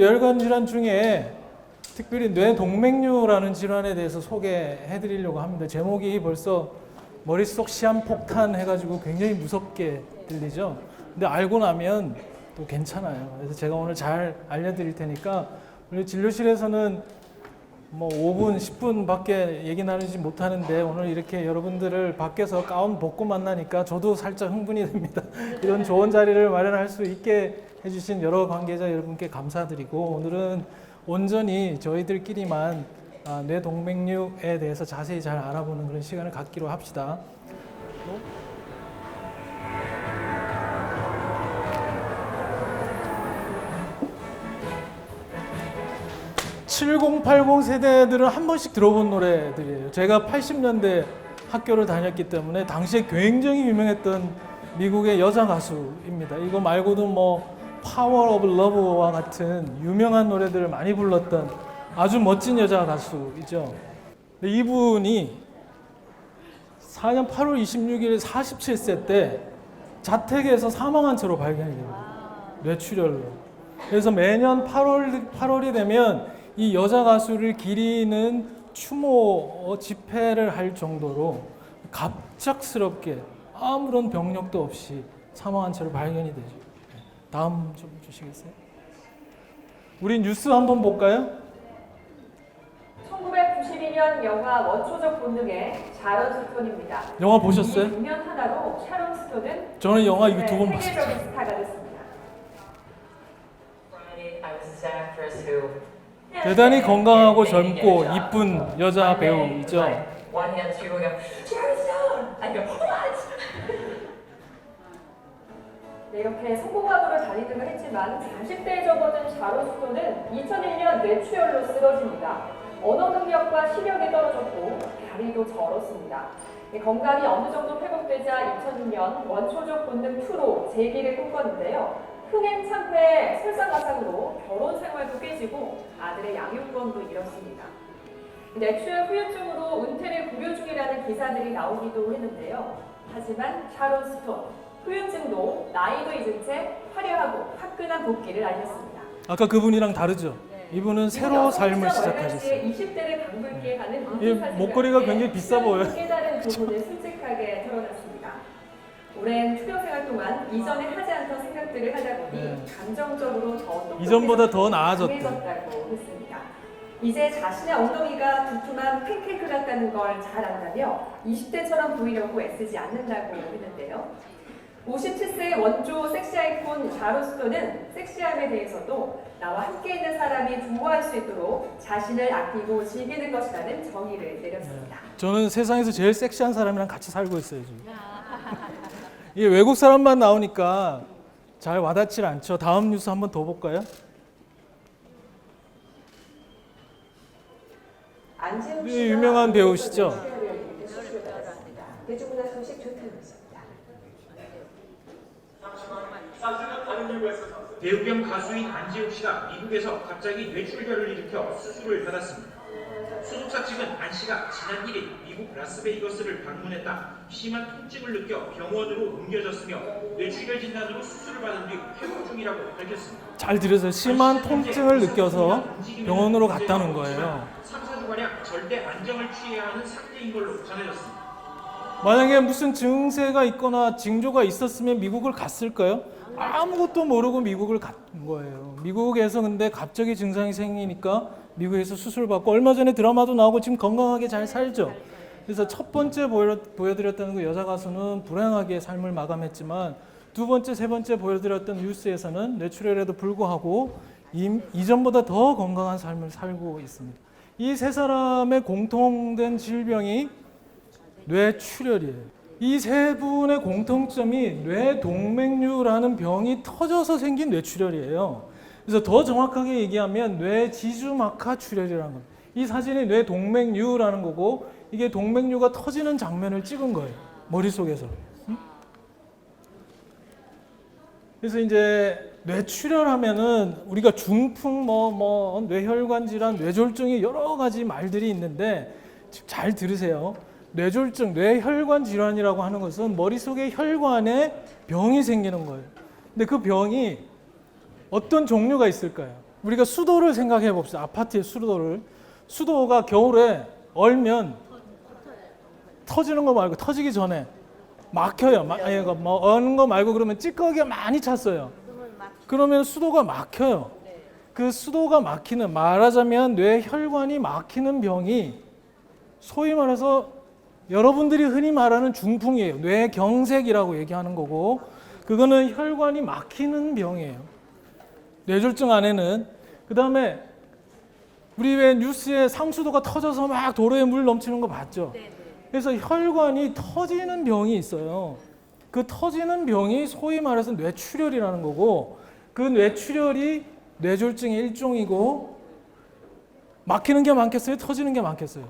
뇌혈관 질환 중에 특별히 뇌동맥류라는 질환에 대해서 소개해 드리려고 합니다. 제목이 벌써 머릿속 시한폭탄 해가지고 굉장히 무섭게 들리죠. 근데 알고 나면 또 괜찮아요. 그래서 제가 오늘 잘 알려드릴 테니까, 우리 진료실에서는 뭐 5분, 10분 밖에 얘기 나누지 못하는데 오늘 이렇게 여러분들을 밖에서 가운 벗고 만나니까 저도 살짝 흥분이 됩니다. 이런 좋은 자리를 마련할 수 있게 해주신 여러 관계자 여러분께 감사드리고, 오늘은 온전히 저희들끼리만 뇌동맥류에 대해서 자세히 잘 알아보는 그런 시간을 갖기로 합시다. 7080 세대들은 한 번씩 들어본 노래들이에요. 제가 80년대 학교를 다녔기 때문에 당시에 굉장히 유명했던 미국의 여자 가수입니다. 이거 말고도 뭐 파워 오브 러브와 같은 유명한 노래들을 많이 불렀던 아주 멋진 여자 가수이죠. 근데 이분이 4년 8월 26일 47세 때 자택에서 사망한 채로 발견이 됩니다. 뇌출혈로. 그래서 매년 8월이 되면 이 여자 가수를 기리는 추모 집회를 할 정도로 갑작스럽게 아무런 병력도 없이 사망한 채로 발견이 되죠. 다음 좀 주시겠어요? 우리 뉴스 한번 볼까요? 1992년 영화 원초적 본능의 샤론 스톤입니다. 영화 보셨어요? 이 공연 하나로 샤론 스톤은 저는 영화 이거 2번 봤어요. 세계적인 스타가 됐습니다. 대단히 건강하고 젊고 이쁜 여자 배우이죠. 네, 이렇게 성공학으로 달리등을 했지만 40대에 접어든 샤론 스톤은 2001년 뇌출혈로 쓰러집니다. 언어 능력과 시력이 떨어졌고 다리도 절었습니다. 건강이 어느 정도 회복되자 2006년 원초적 본능 2로 재기를 꿈꿨는데요. 흥행참패 설상가상으로 결혼 생활도 깨지고 아들의 양육권도 잃었습니다. 뇌출혈 후유증으로 은퇴를 고려 중이라는 기사들이 나오기도 했는데요. 하지만 샤론 스톤, 후유증도 나이도 잊은 채 화려하고 화끈한 복귀를 알렸습니다. 아까 그분이랑 다르죠? 이분은 새로 삶을 시작하셨어요. 20대를 방불케 하는 이 목걸이가 굉장히 비싸 보여요. 깨달은 부분을 솔직하게 털어놨습니다. 오랜 투병 생활 동안 이전에 하지 않던 생각들을 하다 보니 감정적으로 더 이전보다 더 나아졌다. 강해졌다고 했습니다. 이제 자신의 엉덩이가 두툼한 팬케이크 같다는 걸 잘 안다며 20대처럼 보이려고 애쓰지 않는다고 했는데요. 57세의 원조 섹시 아이콘 샤론 스톤은 섹시함에 대해서도 나와 함께 있는 사람이 좋아할 수 있도록 자신을 아끼고 즐기는 것이라는 정의를 내렸습니다. 저는 세상에서 제일 섹시한 사람이랑 같이 살고 있어요, 지금. 이게 외국 사람만 나오니까 잘 와닿질 않죠. 다음 뉴스 한번 더 볼까요? 유명한 배우시죠? 대중문화 소식 좋다는 것입니다. 배우 겸 가수인 안지욱 씨가 미국에서 갑자기 뇌출혈을 일으켜 수술을 받았습니다. 소속사 측은 안 씨가 지난 1일 미국 라스베이거스를 방문했다 심한 통증을 느껴 병원으로 옮겨졌으며 뇌출혈 진단으로 수술을 받은 뒤 회복 중이라고 밝혔습니다. 잘 들으세요. 심한 통증을 느껴서 병원으로 갔다는 거예요. 3, 4주가량 절대 안정을 취해야 하는 상태인 걸로 전해졌습니다. 만약에 무슨 증세가 있거나 징조가 있었으면 미국을 갔을까요? 아무것도 모르고 미국을 간 거예요. 미국에서 근데 갑자기 증상이 생기니까 미국에서 수술받고, 얼마 전에 드라마도 나오고 지금 건강하게 잘 살죠. 그래서 첫 번째 보여드렸다는 그 여자 가수는 불행하게 삶을 마감했지만, 두 번째, 세 번째 보여드렸던 뉴스에서는 뇌출혈에도 불구하고 이전보다 더 건강한 삶을 살고 있습니다. 이 세 사람의 공통된 질병이 뇌출혈이에요. 이 세 분의 공통점이 뇌동맥류라는 병이 터져서 생긴 뇌출혈이에요. 그래서 더 정확하게 얘기하면 뇌지주막하 출혈이라는 겁니다. 이 사진이 뇌동맥류라는 거고, 이게 동맥류가 터지는 장면을 찍은 거예요. 머릿속에서. 그래서 이제 뇌출혈하면은 우리가 중풍, 뇌혈관 질환, 뇌졸중이 여러 가지 말들이 있는데, 잘 들으세요. 뇌졸중, 뇌혈관 질환이라고 하는 것은 머릿속에 혈관에 병이 생기는 거예요. 근데 그 병이 어떤 종류가 있을까요? 우리가 수도를 생각해 봅시다. 아파트의 수도를. 수도가 겨울에 얼면 터지는 거 말고 터지기 전에 막혀요. 아니, 뭐 어는 거 말고 그러면 찌꺼기가 많이 찼어요. 그러면 수도가 막혀요. 그 수도가 막히는, 말하자면 뇌혈관이 막히는 병이 소위 말해서 여러분들이 흔히 말하는 중풍이에요. 뇌경색이라고 얘기하는 거고, 그거는 혈관이 막히는 병이에요. 뇌졸중 안에는. 그 다음에 우리 왜 뉴스에 상수도가 터져서 막 도로에 물 넘치는 거 봤죠? 그래서 혈관이 터지는 병이 있어요. 그 터지는 병이 소위 말해서 뇌출혈이라는 거고, 그 뇌출혈이 뇌졸중의 일종이고, 막히는 게 많겠어요? 터지는 게 많겠어요?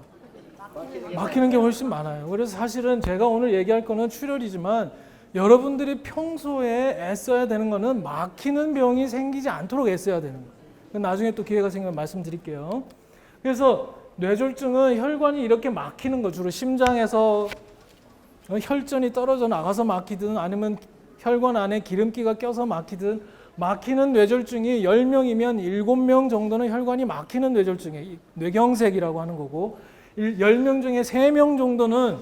막히는 게 훨씬 많아요. 그래서 사실은 제가 오늘 얘기할 거는 출혈이지만 여러분들이 평소에 애써야 되는 거는 막히는 병이 생기지 않도록 애써야 되는 거예요. 나중에 또 기회가 생기면 말씀드릴게요. 그래서 뇌졸중은 혈관이 이렇게 막히는 거, 주로 심장에서 혈전이 떨어져 나가서 막히든 아니면 혈관 안에 기름기가 껴서 막히든, 막히는 뇌졸중이 10명이면 7명 정도는 혈관이 막히는 뇌졸중이에요. 뇌경색이라고 하는 거고, 10명 중에 3명 정도는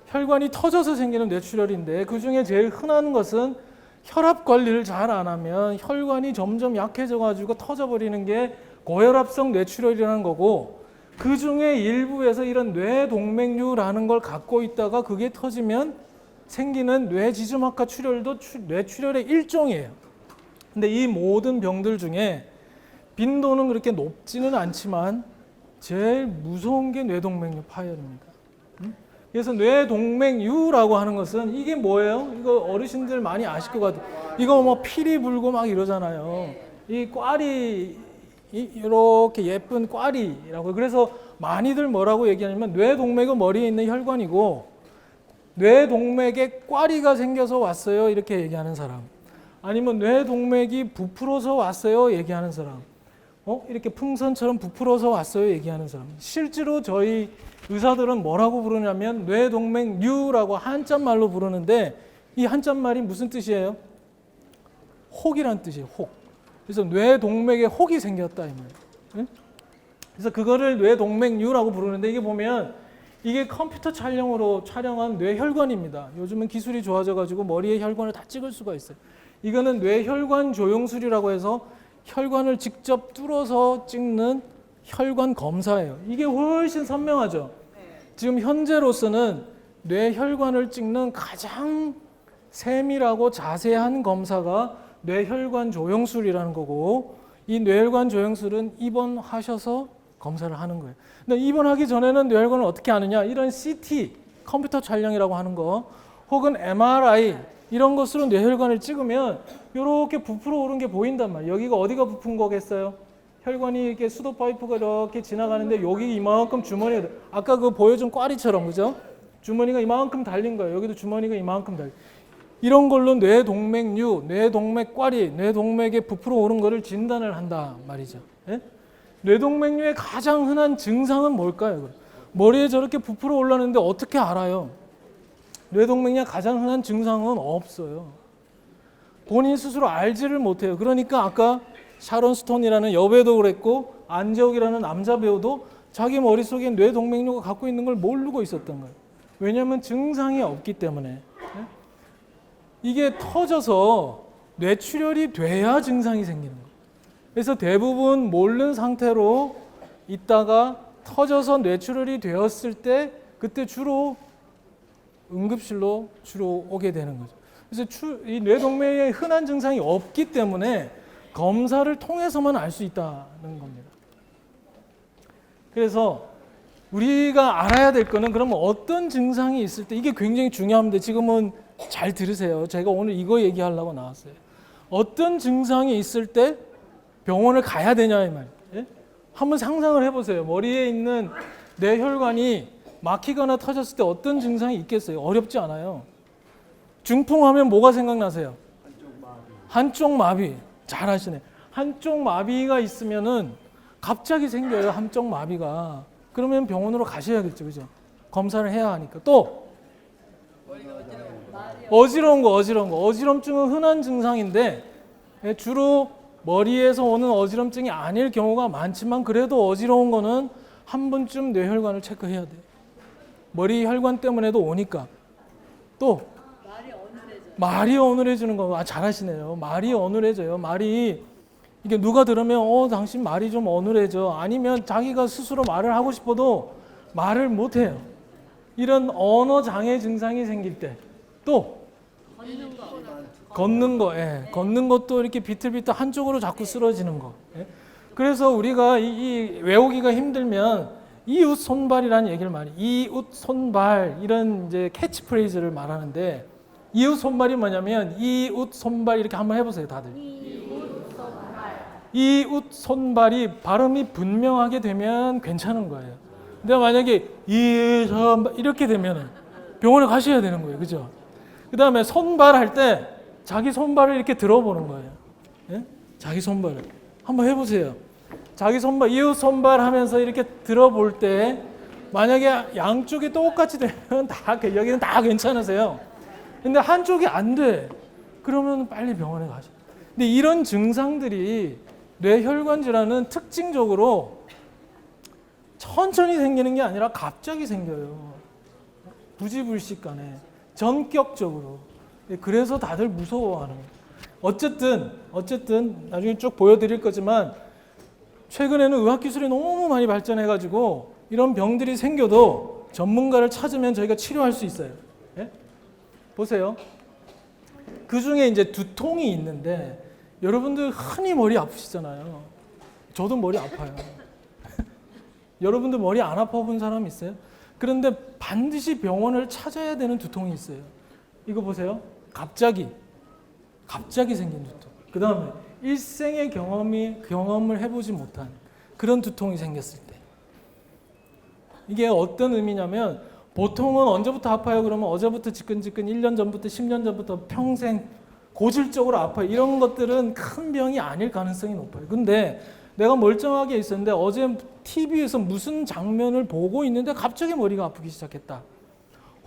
혈관이 터져서 생기는 뇌출혈인데, 그 중에 제일 흔한 것은 혈압 관리를 잘 안 하면 혈관이 점점 약해져 가지고 터져버리는 게 고혈압성 뇌출혈이라는 거고, 그 중에 일부에서 이런 뇌동맥류라는 걸 갖고 있다가 그게 터지면 생기는 뇌지점학과 출혈도 뇌출혈의 일종이에요. 근데 이 모든 병들 중에 빈도는 그렇게 높지는 않지만 제일 무서운 게 뇌동맥류 파열입니다. 그래서 뇌동맥류라고 하는 것은 이게 뭐예요? 이거 어르신들 많이 아실 것 같아요. 이거 뭐 피리 불고 막 이러잖아요. 이 꽈리, 이렇게 예쁜 꽈리라고. 그래서 많이들 뭐라고 얘기하냐면 뇌동맥은 머리에 있는 혈관이고 뇌동맥에 꽈리가 생겨서 왔어요, 이렇게 얘기하는 사람. 아니면 뇌동맥이 부풀어서 왔어요, 얘기하는 사람. 이렇게 풍선처럼 부풀어서 왔어요, 얘기하는 사람. 실제로 저희 의사들은 뭐라고 부르냐면 뇌동맥류라고 한자말로 부르는데, 이 한자말이 무슨 뜻이에요? 혹이란 뜻이에요, 혹. 그래서 뇌동맥에 혹이 생겼다, 이 말이에요. 그래서 그거를 뇌동맥류라고 부르는데, 이게 보면 이게 컴퓨터 촬영으로 촬영한 뇌혈관입니다. 요즘은 기술이 좋아져 가지고 머리에 혈관을 다 찍을 수가 있어요. 이거는 뇌혈관 조영술이라고 해서 혈관을 직접 뚫어서 찍는 혈관 검사예요. 이게 훨씬 선명하죠. 지금 현재로서는 뇌혈관을 찍는 가장 세밀하고 자세한 검사가 뇌혈관 조영술이라는 거고, 이 뇌혈관 조영술은 입원하셔서 검사를 하는 거예요. 근데 입원하기 전에는 뇌혈관을 어떻게 하느냐? 이런 CT, 컴퓨터 촬영이라고 하는 거, 혹은 MRI 이런 것으로 뇌혈관을 찍으면 이렇게 부풀어 오른 게 보인단 말이에요. 여기가 어디가 부푼 거겠어요? 혈관이 이렇게 수도 파이프가 이렇게 지나가는데 여기 이만큼 주머니가, 아까 그 보여준 꽈리처럼, 그죠? 주머니가 이만큼 달린 거예요. 여기도 주머니가 이만큼 달린. 이런 걸로 뇌동맥류, 뇌동맥꽈리, 뇌동맥에 부풀어 오른 거를 진단을 한다 말이죠. 예? 뇌동맥류의 가장 흔한 증상은 뭘까요? 머리에 저렇게 부풀어 올랐는데 어떻게 알아요? 뇌동맥류의 가장 흔한 증상은 없어요. 본인 스스로 알지를 못해요. 그러니까 아까 샤론 스톤이라는 여배우도 그랬고 안재욱이라는 남자 배우도 자기 머릿속에 뇌동맥류가 갖고 있는 걸 모르고 있었던 거예요. 왜냐하면 증상이 없기 때문에. 이게 터져서 뇌출혈이 돼야 증상이 생기는 거예요. 그래서 대부분 모르는 상태로 있다가 터져서 뇌출혈이 되었을 때 그때 주로 응급실로 주로 오게 되는 거죠. 그래서 이 뇌동맥에 흔한 증상이 없기 때문에 검사를 통해서만 알 수 있다는 겁니다. 그래서 우리가 알아야 될 거는 그러면 어떤 증상이 있을 때, 이게 굉장히 중요합니다. 지금은 잘 들으세요. 제가 오늘 이거 얘기하려고 나왔어요. 어떤 증상이 있을 때 병원을 가야 되냐 이 말이에요. 예? 한번 상상을 해보세요. 머리에 있는 뇌혈관이 막히거나 터졌을 때 어떤 증상이 있겠어요? 어렵지 않아요. 중풍하면 뭐가 생각나세요? 한쪽 마비. 잘 하시네. 한쪽 마비가 있으면은 갑자기 생겨요. 한쪽 마비가. 그러면 병원으로 가셔야겠죠, 그죠? 검사를 해야 하니까. 또 어지러운 거. 어지럼증은 흔한 증상인데 주로 머리에서 오는 어지럼증이 아닐 경우가 많지만 그래도 어지러운 거는 한 번쯤 뇌혈관을 체크해야 돼. 머리 혈관 때문에도 오니까. 또 말이 어눌해지는 거. 아, 잘하시네요. 말이 어눌해져요. 말이 이게 누가 들으면 당신 말이 좀 어눌해져. 아니면 자기가 스스로 말을 하고 싶어도 말을 못 해요. 이런 언어 장애 증상이 생길 때. 또 걷는 거. 예. 걷는 것도 이렇게 비틀비틀 한쪽으로 자꾸 쓰러지는 거. 예. 그래서 우리가 이 외우기가 힘들면 이웃 손발이라는 얘기를 많이, 이웃 손발 이런 이제 캐치프레이즈를 말하는데, 이웃 손발이 뭐냐면 이웃 손발 이렇게 한번 해보세요, 다들. 이웃 손발이 발음이 분명하게 되면 괜찮은 거예요. 근데 만약에 이웃 손발 이렇게 되면 병원에 가셔야 되는 거예요, 그죠? 그 다음에 손발 할 때 자기 손발을 이렇게 들어보는 거예요. 예? 자기 손발을 한번 해보세요. 자기 손발, 이웃 손발 하면서 이렇게 들어볼 때 만약에 양쪽이 똑같이 되면 다 여기는 다 괜찮으세요. 근데 한쪽이 안 돼. 그러면 빨리 병원에 가셔. 근데 이런 증상들이 뇌혈관 질환은 특징적으로 천천히 생기는 게 아니라 갑자기 생겨요. 부지불식간에 전격적으로. 그래서 다들 무서워하는 거예요. 어쨌든 나중에 쭉 보여드릴 거지만 최근에는 의학기술이 너무 많이 발전해가지고 이런 병들이 생겨도 전문가를 찾으면 저희가 치료할 수 있어요. 예? 보세요. 그 중에 이제 두통이 있는데 여러분들 흔히 머리 아프시잖아요. 저도 머리 아파요. 여러분들 머리 안 아파본 사람 있어요? 그런데 반드시 병원을 찾아야 되는 두통이 있어요. 이거 보세요. 갑자기 생긴 두통. 그 다음에 일생의 경험을 해보지 못한 그런 두통이 생겼을 때. 이게 어떤 의미냐면 보통은 언제부터 아파요? 그러면 어제부터 지끈지끈 1년 전부터 10년 전부터 평생 고질적으로 아파요. 이런 것들은 큰 병이 아닐 가능성이 높아요. 근데 내가 멀쩡하게 있었는데 어제 TV에서 무슨 장면을 보고 있는데 갑자기 머리가 아프기 시작했다.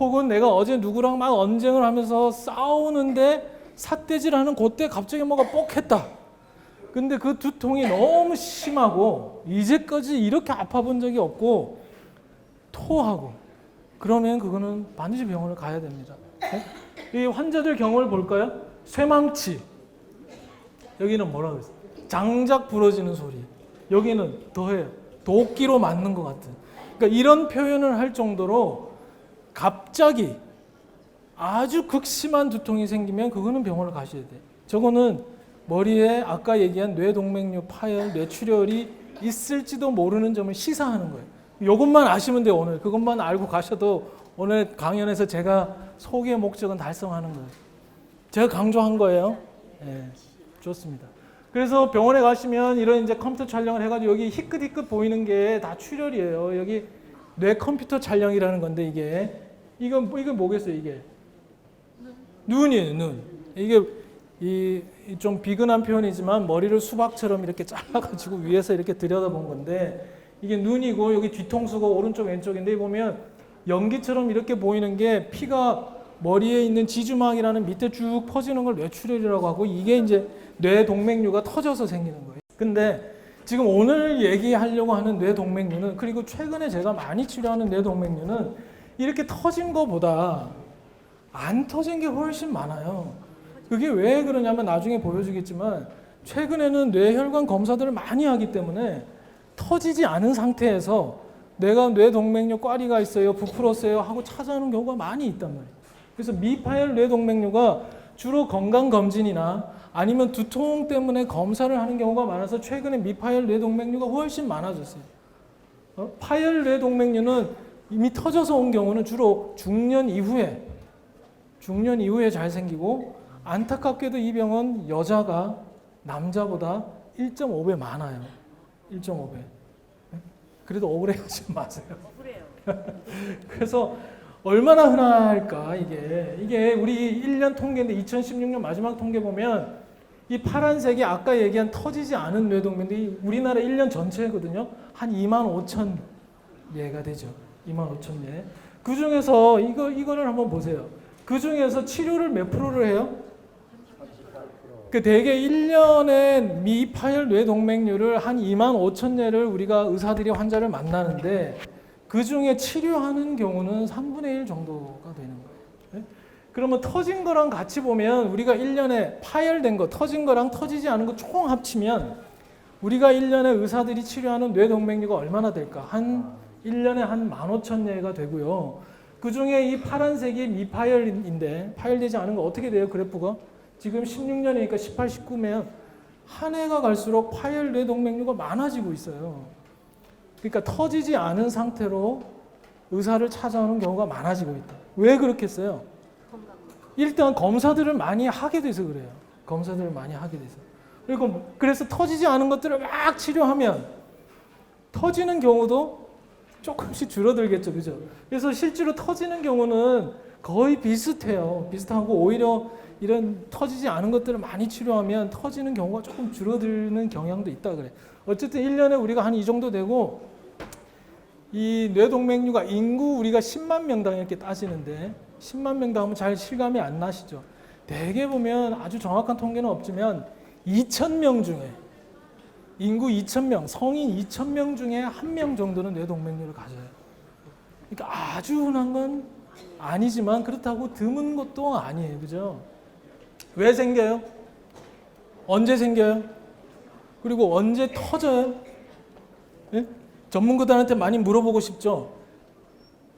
혹은 내가 어제 누구랑 막 언쟁을 하면서 싸우는데 삿대질하는 그때 갑자기 뭐가 뻑했다. 근데 그 두통이 너무 심하고 이제까지 이렇게 아파본 적이 없고 토하고 그러면 그거는 반드시 병원을 가야 됩니다. 이 환자들 경우를 볼까요? 쇠망치. 여기는 뭐라고 했어요? 장작 부러지는 소리. 여기는 더해요. 도끼로 맞는 것 같은. 그러니까 이런 표현을 할 정도로 갑자기 아주 극심한 두통이 생기면 그거는 병원을 가셔야 돼요. 저거는 머리에 아까 얘기한 뇌동맥류 파열, 뇌출혈이 있을지도 모르는 점을 시사하는 거예요. 이것만 아시면 돼요, 오늘. 그것만 알고 가셔도 오늘 강연에서 제가 소개의 목적은 달성하는 거예요. 제가 강조한 거예요. 네, 좋습니다. 그래서 병원에 가시면 이런 이제 컴퓨터 촬영을 해가지고 여기 희끗희끗 보이는 게 다 출혈이에요. 여기 뇌 컴퓨터 촬영이라는 건데 이게 뭐겠어요, 이게? 눈이에요, 눈. 이게 좀 비근한 표현이지만 머리를 수박처럼 이렇게 잘라가지고 위에서 이렇게 들여다본 건데 이게 눈이고 여기 뒤통수고 오른쪽 왼쪽인데 보면 연기처럼 이렇게 보이는 게 피가 머리에 있는 지주막이라는 밑에 쭉 퍼지는 걸 뇌출혈이라고 하고 이게 이제 뇌동맥류가 터져서 생기는 거예요. 근데 지금 오늘 얘기하려고 하는 뇌동맥류는 그리고 최근에 제가 많이 치료하는 뇌동맥류는 이렇게 터진 것보다 안 터진 게 훨씬 많아요. 그게 왜 그러냐면 나중에 보여주겠지만 최근에는 뇌혈관 검사들을 많이 하기 때문에 터지지 않은 상태에서 내가 뇌동맥류 꽈리가 있어요, 부풀었어요 하고 찾아오는 경우가 많이 있단 말이에요. 그래서 미파열 뇌동맥류가 주로 건강검진이나 아니면 두통 때문에 검사를 하는 경우가 많아서 최근에 미파열 뇌동맥류가 훨씬 많아졌어요. 파열 뇌동맥류는 이미 터져서 온 경우는 주로 중년 이후에 잘 생기고 안타깝게도 이 병은 여자가 남자보다 1.5배 많아요. 1.5배. 그래도 억울해하지 마세요. 그래서 얼마나 흔할까 이게 우리 1년 통계인데 2016년 마지막 통계 보면 이 파란색이 아까 얘기한 터지지 않은 뇌동맥이 우리나라 1년 전체거든요. 한 25,000예가 되죠. 25,000예. 그 중에서 이거를 한번 보세요. 그 중에서 치료를 몇 프로를 해요? 그 대개 1년에 미파열 뇌동맥류를 한 2만 5천 례를 우리가 의사들이 환자를 만나는데 그 중에 치료하는 경우는 3분의 1 정도가 되는 거예요. 네? 그러면 터진 거랑 같이 보면 우리가 1년에 파열된 거, 터진 거랑 터지지 않은 거 총 합치면 우리가 1년에 의사들이 치료하는 뇌동맥류가 얼마나 될까? 1년에 한 15,000례가 되고요. 그 중에 이 파란색이 미파열인데 파열되지 않은 거 어떻게 돼요? 그래프가? 지금 16년이니까 18, 19면 한 해가 갈수록 파열 뇌동맥류가 많아지고 있어요. 그러니까 터지지 않은 상태로 의사를 찾아오는 경우가 많아지고 있다. 왜 그렇겠어요? 일단 검사들을 많이 하게 돼서 그래요. 검사들을 많이 하게 돼서. 그래서 터지지 않은 것들을 막 치료하면 터지는 경우도 조금씩 줄어들겠죠. 그죠? 그래서 실제로 터지는 경우는 거의 비슷해요. 비슷하고 오히려 이런 터지지 않은 것들을 많이 치료하면 터지는 경우가 조금 줄어드는 경향도 있다 그래. 어쨌든 1년에 우리가 한 이 정도 되고 이 뇌동맥류가 인구 우리가 10만 명당 이렇게 따지는데 10만 명당 하면 잘 실감이 안 나시죠? 대개 보면 아주 정확한 통계는 없지만 2,000명 중에 인구 2,000명, 성인 2,000명 중에 1명 정도는 뇌동맥류를 가져요. 그러니까 아주 흔한 건 아니지만 그렇다고 드문 것도 아니에요. 그죠? 왜 생겨요? 언제 생겨요? 그리고 언제 터져요? 네? 전문가들한테 많이 물어보고 싶죠?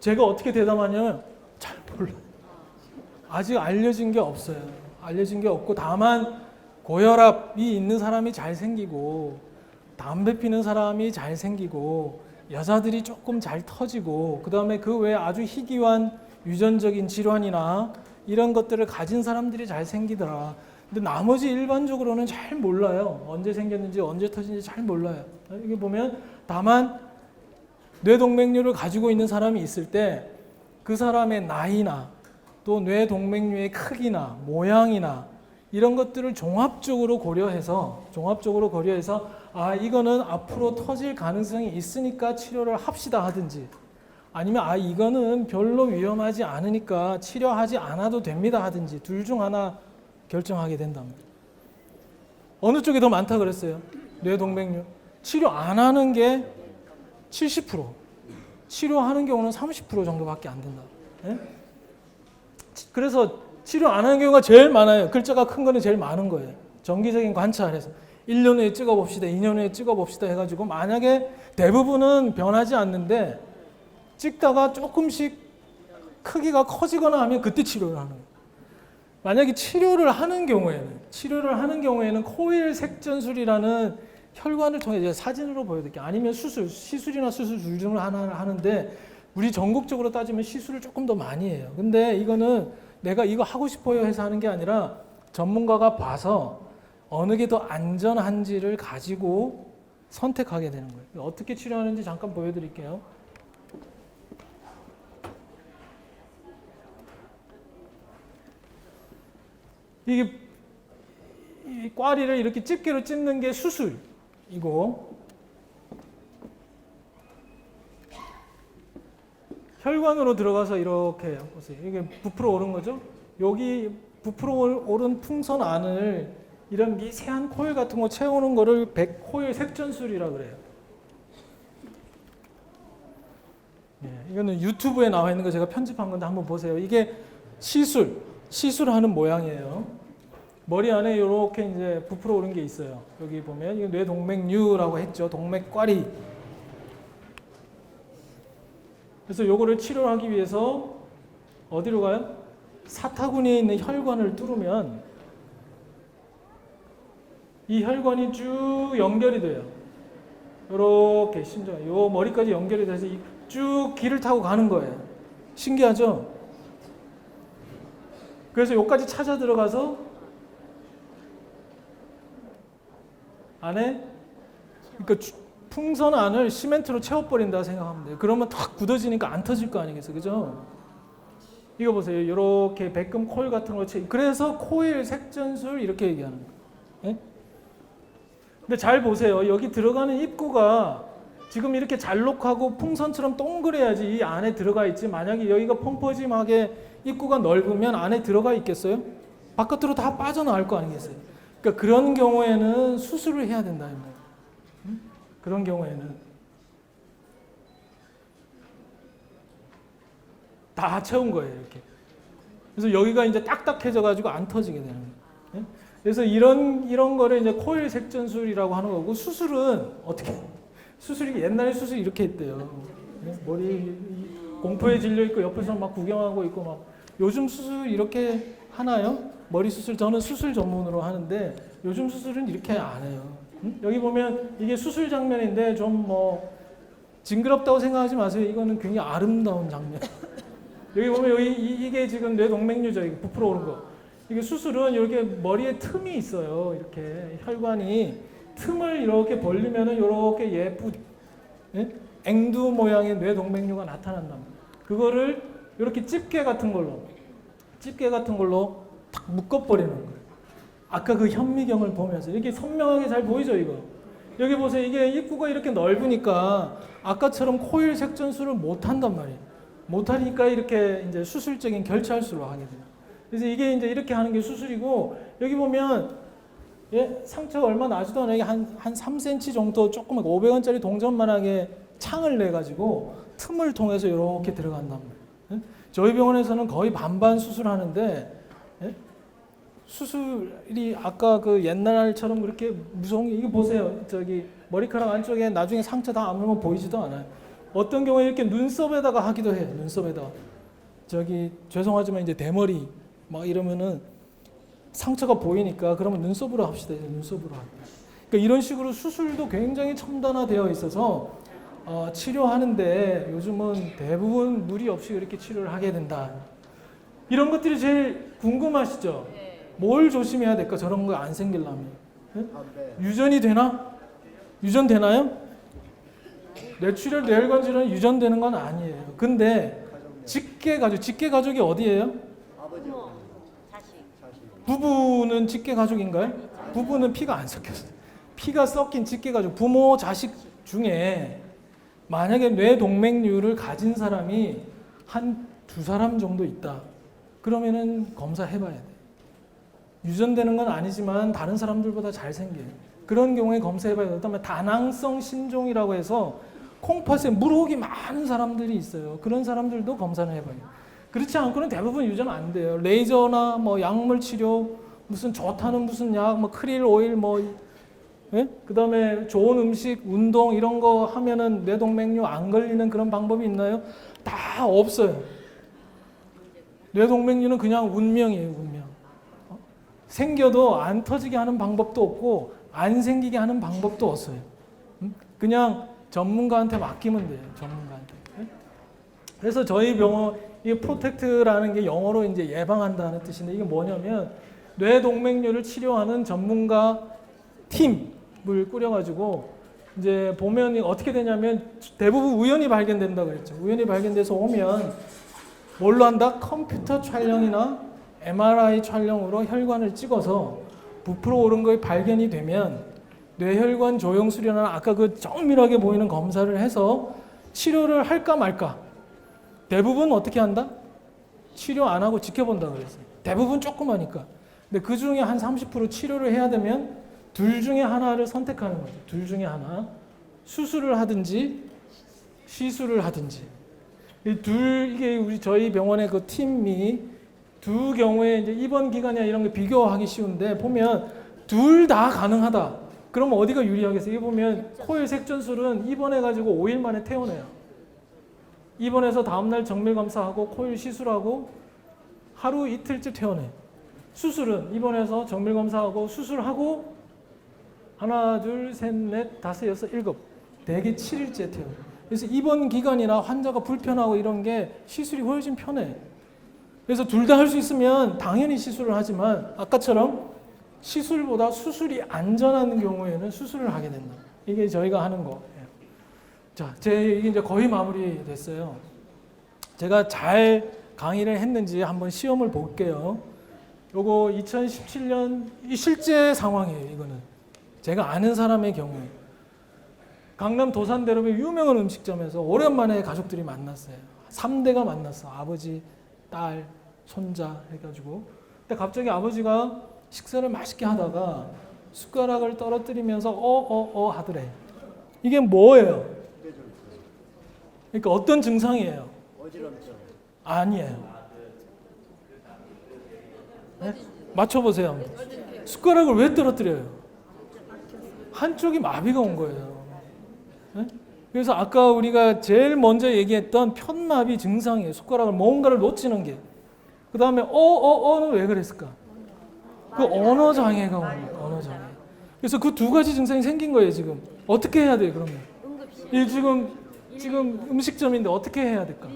제가 어떻게 대답하냐면 잘 몰라요. 아직 알려진 게 없어요. 알려진 게 없고 다만 고혈압이 있는 사람이 잘 생기고 담배 피는 사람이 잘 생기고 여자들이 조금 잘 터지고 그 다음에 그 외에 아주 희귀한 유전적인 질환이나 이런 것들을 가진 사람들이 잘 생기더라. 근데 나머지 일반적으로는 잘 몰라요. 언제 생겼는지 언제 터진지 잘 몰라요. 이게 보면 다만 뇌동맥류를 가지고 있는 사람이 있을 때 그 사람의 나이나 또 뇌동맥류의 크기나 모양이나 이런 것들을 종합적으로 고려해서 아 이거는 앞으로 터질 가능성이 있으니까 치료를 합시다 하든지 아니면 아 이거는 별로 위험하지 않으니까 치료하지 않아도 됩니다 하든지 둘 중 하나 결정하게 된답니다. 어느 쪽이 더 많다 그랬어요? 뇌동맥류. 치료 안 하는 게 70%, 치료하는 경우는 30% 정도밖에 안 된다. 네? 그래서 치료 안 하는 경우가 제일 많아요. 글자가 큰 거는 제일 많은 거예요. 정기적인 관찰해서 1년 후에 찍어봅시다, 2년 후에 찍어봅시다 해가지고 만약에 대부분은 변하지 않는데 찍다가 조금씩 크기가 커지거나 하면 그때 치료를 하는 거예요. 만약에 치료를 하는 경우에는 코일 색전술이라는 혈관을 통해 제가 사진으로 보여드릴게요. 아니면 시술이나 수술 둘 중을 하나 하는데 우리 전국적으로 따지면 시술을 조금 더 많이 해요. 근데 이거는 내가 이거 하고 싶어요 해서 하는 게 아니라 전문가가 봐서 어느 게 더 안전한지를 가지고 선택하게 되는 거예요. 어떻게 치료하는지 잠깐 보여드릴게요. 이게 이 꽈리를 이렇게 집게로 찝는 게 수술이고 혈관으로 들어가서 이렇게 해요. 보세요. 이게 부풀어 오른 거죠. 여기 부풀어 오른 풍선 안을 이런 미세한 코일 같은 거 채우는 거를 백코일 색전술이라고 그래요. 예, 이거는 유튜브에 나와 있는 거 제가 편집한 건데 한번 보세요. 이게 시술하는 모양이에요. 머리 안에 이렇게 이제 부풀어 오른 게 있어요. 여기 보면 이거 뇌동맥류라고 했죠. 동맥꽈리. 그래서 요거를 치료하기 위해서 어디로 가요? 사타구니에 있는 혈관을 뚫으면 이 혈관이 쭉 연결이 돼요. 이렇게 심장, 요 머리까지 연결이 돼서 쭉 길을 타고 가는 거예요. 신기하죠? 그래서 요까지 찾아 들어가서 안에 그러니까 풍선 안을 시멘트로 채워버린다 생각하면 돼요. 그러면 탁 굳어지니까 안 터질 거 아니겠어요, 그죠? 이거 보세요. 이렇게 백금 코일 같은 거 그래서 코일 색전술 이렇게 얘기하는 거예요. 네? 근데 잘 보세요. 여기 들어가는 입구가 지금 이렇게 잘록하고 풍선처럼 동그래야지 이 안에 들어가 있지. 만약에 여기가 펑퍼짐하게 입구가 넓으면 안에 들어가 있겠어요? 바깥으로 다 빠져나갈 거 아니겠어요? 그러니까 그런 경우에는 수술을 해야 된다. 이 말이에요. 응? 그런 경우에는 다 채운 거예요, 이렇게. 그래서 여기가 이제 딱딱해져 가지고 안 터지게 되는 거예요. 예? 그래서 이런 거를 이제 코일 색전술이라고 하는 거고, 수술은 어떻게? 수술이 옛날에 수술이 이렇게 했대요. 예? 머리 공포에 질려 있고 옆에서 막 구경하고 있고 막. 요즘 수술 이렇게 하나요? 머리 수술 저는 수술 전문으로 하는데 요즘 수술은 이렇게 안 해요. 응? 여기 보면 이게 수술 장면인데 좀 뭐 징그럽다고 생각하지 마세요. 이거는 굉장히 아름다운 장면. 여기 보면 이게 지금 뇌동맥류죠. 이게 부풀어 오른 거. 이게 수술은 이렇게 머리에 틈이 있어요. 이렇게 혈관이 틈을 이렇게 벌리면은 이렇게 예쁜 예? 앵두 모양의 뇌동맥류가 나타난다. 그거를 이렇게 집게 같은 걸로 탁 묶어버리는 거예요. 아까 그 현미경을 보면서 이렇게 선명하게 잘 보이죠, 이거. 여기 보세요. 이게 입구가 이렇게 넓으니까 아까처럼 코일 색전술을 못 한단 말이에요. 못 하니까 이렇게 이제 수술적인 결찰술로 하게 돼요. 그래서 이게 이제 이렇게 하는 게 수술이고, 여기 보면 예, 상처가 얼마 나지도 않아요. 한 3cm 정도 조금 500원짜리 동전만하게 창을 내 가지고 틈을 통해서 이렇게 들어간단 말이에요. 예? 저희 병원에서는 거의 반반 수술하는데 예? 수술이 아까 그 옛날처럼 그렇게 무서운 게, 이거 보세요. 저기 머리카락 안쪽에 나중에 상처 다 아무런 보이지도 않아요. 어떤 경우에 이렇게 눈썹에다가 하기도 해요. 눈썹에다가. 저기 죄송하지만 이제 대머리 막 이러면은 상처가 보이니까 그러면 눈썹으로 합시다. 이제 눈썹으로 합니다. 그러니까 이런 식으로 수술도 굉장히 첨단화되어 있어서 치료하는데 요즘은 대부분 무리 없이 이렇게 치료를 하게 된다. 이런 것들이 제일 궁금하시죠? 뭘 조심해야 될까? 저런 거 안 생기려면. 네? 유전이 되나? 유전되나요? 뇌출혈, 뇌혈관 질환이 유전되는 건 아니에요. 근데 직계 가족이 어디예요? 아버지, 부부는 직계 가족인가요? 부부는 피가 안 섞였어요. 피가 섞인 직계 가족, 부모, 자식 중에 만약에 뇌동맥류를 가진 사람이 한 2사람 정도 있다. 그러면은 검사해봐야 돼. 유전되는 건 아니지만 다른 사람들보다 잘생겨요. 그런 경우에 검사해봐야 돼. 그다음에 다낭성 신종이라고 해서 콩팥에 물혹이 많은 사람들이 있어요. 그런 사람들도 검사를 해봐요. 그렇지 않고는 대부분 유전 안 돼요. 레이저나 뭐 약물 치료, 무슨 좋다는 무슨 약, 뭐 크릴 오일, 뭐 예? 그다음에 좋은 음식, 운동 이런 거 하면은 뇌동맥류 안 걸리는 그런 방법이 있나요? 다 없어요. 뇌동맥류는 그냥 운명이에요, 운명. 생겨도 안 터지게 하는 방법도 없고 안 생기게 하는 방법도 없어요. 그냥 전문가한테 맡기면 돼요, 전문가한테. 예? 그래서 저희 병원 이 프로텍트라는 게 영어로 이제 예방한다는 뜻인데, 이게 뭐냐면 뇌동맥류를 치료하는 전문가 팀을 꾸려가지고 이제 보면 어떻게 되냐면 대부분 우연히 발견된다 그랬죠. 우연히 발견돼서 오면 뭘로 한다? 컴퓨터 촬영이나 MRI 촬영으로 혈관을 찍어서 부풀어 오른 것이 발견이 되면 뇌혈관 조영술이나 아까 그 정밀하게 보이는 검사를 해서 치료를 할까 말까. 대부분 어떻게 한다? 치료 안 하고 지켜본다 그랬어요. 대부분 조그마니까. 근데 그 중에 한 30% 치료를 해야 되면 둘 중에 하나를 선택하는 거죠. 둘 중에 하나. 수술을 하든지 시술을 하든지. 이게 우리 저희 병원의 그 팀이 두 경우에 이제 입원 기간이나 이런 거 비교하기 쉬운데 보면 둘 다 가능하다. 그러면 어디가 유리하겠어요? 이거 보면 코일 색전술은 입원해가지고 5일 만에 퇴원해요. 입원해서 다음날 정밀 검사하고 코일 시술하고 하루 이틀째 퇴원해. 수술은 입원해서 정밀 검사하고 수술하고 하나, 둘, 셋, 넷, 다섯, 여섯, 일곱, 대개 7일째 퇴원. 그래서 입원 기간이나 환자가 불편하고 이런 게 시술이 훨씬 편해. 그래서 둘 다 할 수 있으면 당연히 시술을 하지만 아까처럼 시술보다 수술이 안전한 경우에는 수술을 하게 된다. 이게 저희가 하는 거. 자, 이게 이제 거의 마무리 됐어요. 제가 잘 강의를 했는지 한번 시험을 볼게요. 요거 2017년 실제 상황이에요. 이거는 제가 아는 사람의 경우에 강남 도산대로의 유명한 음식점에서 오랜만에 가족들이 만났어요. 3대가 만났어. 아버지, 딸, 손자 해가지고. 근데 갑자기 아버지가 식사를 맛있게 하다가 숟가락을 떨어뜨리면서 하더래. 이게 뭐예요? 그러니까 어떤 증상이에요? 아니에요. 네? 맞춰보세요. 숟가락을 왜 떨어뜨려요? 한쪽이 마비가 온 거예요. 네? 그래서 아까 우리가 제일 먼저 얘기했던 편마비 증상이에요. 숟가락을 뭔가를 놓치는 게. 그 다음에 는 왜 그랬을까? 그 언어 장애가 오는 거예요. 언어 장애. 그래서 그 두 가지 증상이 생긴 거예요. 지금 어떻게 해야 돼요? 그러면 이 지금 음식점인데 어떻게 해야 될까?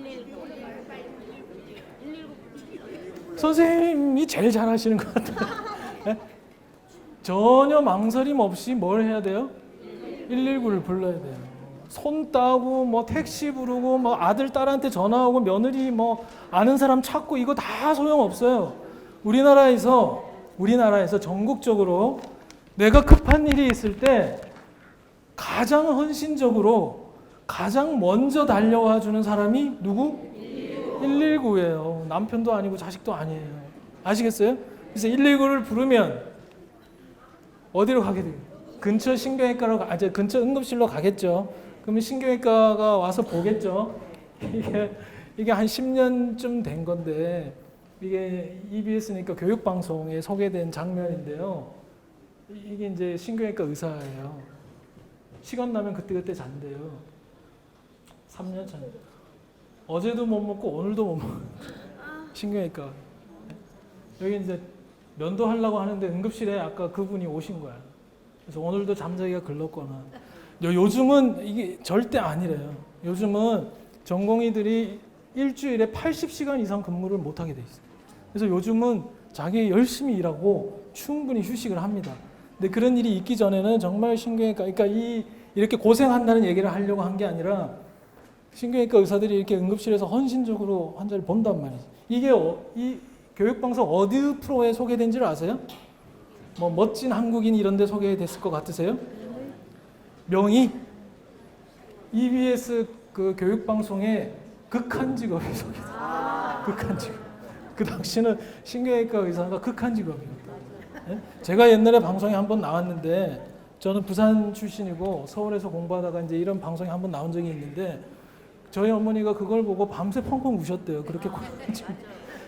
선생님이 제일 잘하시는 것 같아요. 네? 전혀 망설임 없이 뭘 해야 돼요? 119를 불러야 돼요. 손 따고 뭐 택시 부르고 뭐 아들 딸한테 전화하고 며느리 뭐 아는 사람 찾고 이거 다 소용없어요. 우리나라에서 전국적으로 내가 급한 일이 있을 때 가장 헌신적으로 가장 먼저 달려와 주는 사람이 누구? 119예요. 남편도 아니고 자식도 아니에요. 아시겠어요? 그래서 119를 부르면 어디로 가게 돼요? 근처 신경외과로 근처 응급실로 가겠죠. 그러면 신경외과가 와서 보겠죠. 이게 한 10년쯤 된 건데 이게 EBS니까 교육방송에 소개된 장면인데요. 이게 이제 신경외과 의사예요. 시간 나면 그때그때 잔대요. 3년 전. 어제도 못 먹고 오늘도 못 먹고 신경외과. 여기 이제 면도하려고 하는데 응급실에 아까 그분이 오신 거야. 그래서 오늘도 잠자기가 글렀거나. 요즘은 이게 절대 아니래요. 요즘은 전공의들이 일주일에 80시간 이상 근무를 못하게 돼 있어요. 그래서 요즘은 자기 열심히 일하고 충분히 휴식을 합니다. 근데 그런 일이 있기 전에는 정말 신경외과, 그러니까 이렇게 고생한다는 얘기를 하려고 한 게 아니라 신경외과 의사들이 이렇게 응급실에서 헌신적으로 환자를 본단 말이죠. 이게 이 교육방송 어디 프로에 소개된지를 아세요? 뭐 멋진 한국인 이런 데 소개됐을 것 같으세요? 명의? EBS 그 교육방송에 극한 직업이 소개됐어요. 극한 직업. 그 당시는 신경외과 의사가 극한 직업이었다. 네? 제가 옛날에 방송에 한번 나왔는데 저는 부산 출신이고 서울에서 공부하다가 이제 이런 방송에 한번 나온 적이 있는데 저희 어머니가 그걸 보고 밤새 펑펑 우셨대요. 그렇게 고생한 직업.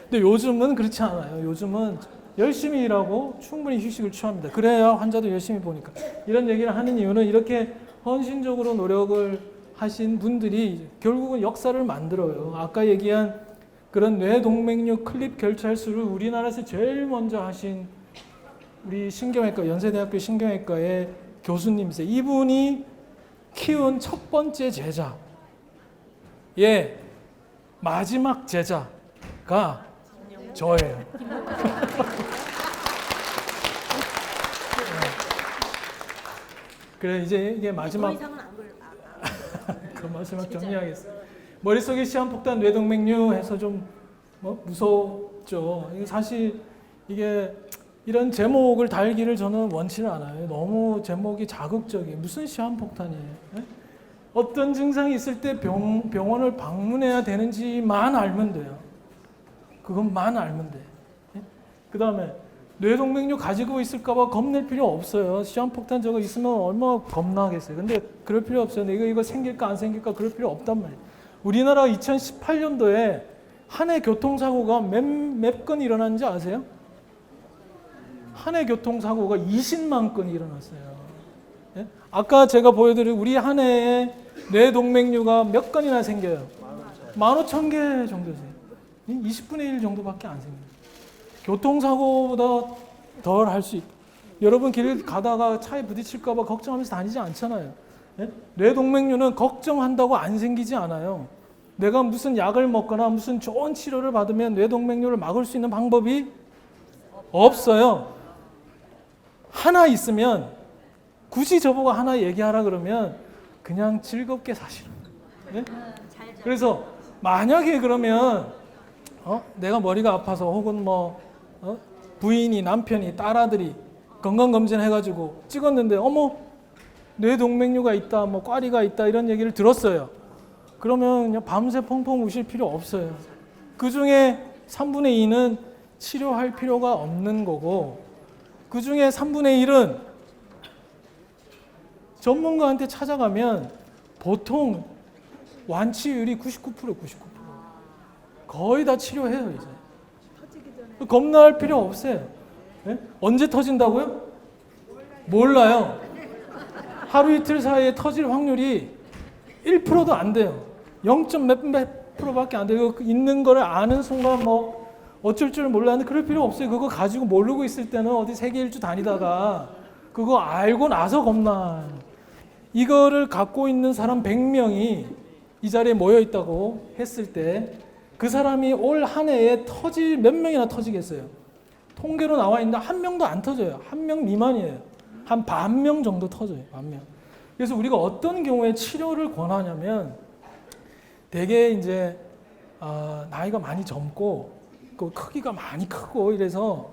근데 요즘은 그렇지 않아요. 요즘은 열심히 일하고 충분히 휴식을 취합니다. 그래야 환자도 열심히 보니까. 이런 얘기를 하는 이유는 이렇게 헌신적으로 노력을 하신 분들이 결국은 역사를 만들어요. 아까 얘기한 그런 뇌동맥류 클립 결찰술을 우리나라에서 제일 먼저 하신 우리 신경외과, 연세대학교 신경외과의 교수님이세요. 이분이 키운 첫 번째 제자, 마지막 제자가 저예요. 그래 이제 이게 마지막 그 마지막 정리하겠습니다. 머릿속에 시한폭탄 뇌동맥류 해서 좀 무섭죠. 이게 사실 이게 이런 제목을 달기를 저는 원치는 않아요. 너무 제목이 자극적이에요. 무슨 시한폭탄이에요? 네? 어떤 증상이 있을 때 병원을 방문해야 되는지만 알면 돼요. 그것만 알면 돼. 그 다음에 뇌동맥류 가지고 있을까봐 겁낼 필요 없어요. 시한폭탄 저거 있으면 얼마나 겁나겠어요. 근데 그럴 필요 없어요. 이거 생길까 안 생길까 그럴 필요 없단 말이에요. 우리나라 2018년도에 한 해 교통사고가 몇 건 일어났는지 아세요? 한 해 교통사고가 20만 건이 일어났어요. 예? 아까 제가 보여드린 우리 한 해에 뇌동맥류가 몇 건이나 생겨요? 15,000개 정도 돼요. 20분의 1 정도밖에 안 생겨요. 교통사고보다 덜 할 수 있고 여러분 길 가다가 차에 부딪힐까 봐 걱정하면서 다니지 않잖아요. 예? 뇌동맥류는 걱정한다고 안 생기지 않아요. 내가 무슨 약을 먹거나 무슨 좋은 치료를 받으면 뇌동맥류를 막을 수 있는 방법이 없어요. 하나 있으면 굳이 저보고 하나 얘기하라 그러면 그냥 즐겁게 사시는 거예요. 네? 그래서 만약에 그러면 내가 머리가 아파서 혹은 부인이 남편이 딸아들이 건강검진 해가지고 찍었는데 어머 뇌동맥류가 있다 꽈리가 있다 이런 얘기를 들었어요. 그러면 그냥 밤새 펑펑 우실 필요 없어요. 그 중에 3분의 2는 치료할 필요가 없는 거고 그 중에 3분의 1은 전문가한테 찾아가면 보통 완치율이 99%, 99%. 거의 다 치료해요, 이제. 겁날 필요 없어요. 예? 언제 터진다고요? 몰라요. 하루 이틀 사이에 터질 확률이 1%도 안 돼요. 0. 몇 프로밖에 안 돼요. 있는 거를 아는 순간 뭐 어쩔 줄 몰랐는데 그럴 필요 없어요. 그거 가지고 모르고 있을 때는 어디 세계 일주 다니다가 그거 알고 나서 겁나. 이거를 갖고 있는 사람 100명이 이 자리에 모여 있다고 했을 때 그 사람이 올 한 해에 터질 몇 명이나 터지겠어요? 통계로 나와 있는데 한 명도 안 터져요. 1명 미만이에요. 한 10,000명 정도 터져요. 10,000명. 그래서 우리가 어떤 경우에 치료를 권하냐면 대개 이제 나이가 많이 젊고 그 크기가 많이 크고 이래서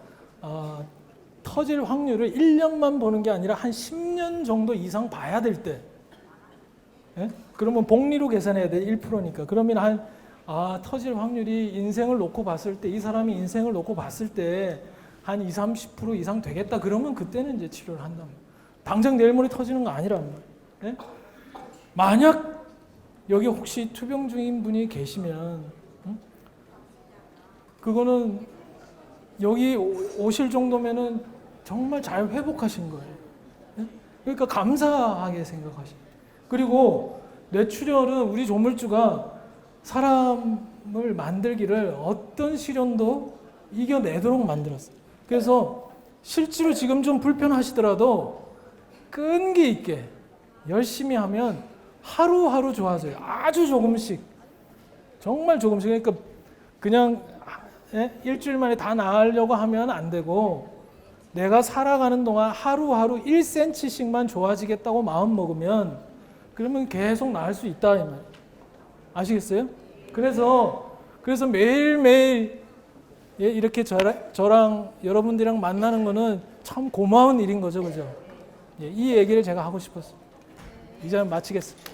터질 확률을 1년만 보는 게 아니라 한 10년 정도 이상 봐야 될 때, 예? 그러면 복리로 계산해야 돼. 1%니까. 그러면 터질 확률이 인생을 놓고 봤을 때, 이 사람이 인생을 놓고 봤을 때 한 20, 30% 이상 되겠다. 그러면 그때는 이제 치료를 한단 말이에요. 당장 내일 모레 터지는 거 아니란 말이에요. 예? 만약 여기 혹시 투병 중인 분이 계시면, 그거는 여기 오실 정도면은 정말 잘 회복하신 거예요. 예? 그러니까 감사하게 생각하시고. 그리고 뇌출혈은 우리 조물주가 사람을 만들기를 어떤 시련도 이겨내도록 만들었어요. 그래서 실제로 지금 좀 불편하시더라도 끈기 있게 열심히 하면 하루하루 좋아져요. 아주 조금씩. 정말 조금씩. 그러니까 그냥 일주일 만에 다 나으려고 하면 안 되고 내가 살아가는 동안 하루하루 1cm씩만 좋아지겠다고 마음 먹으면 그러면 계속 나을 수 있다 이 말. 아시겠어요? 그래서 매일매일 이렇게 저랑 여러분들이랑 만나는 거는 참 고마운 일인 거죠. 그죠? 이 얘기를 제가 하고 싶었어요. 이제 마치겠습니다.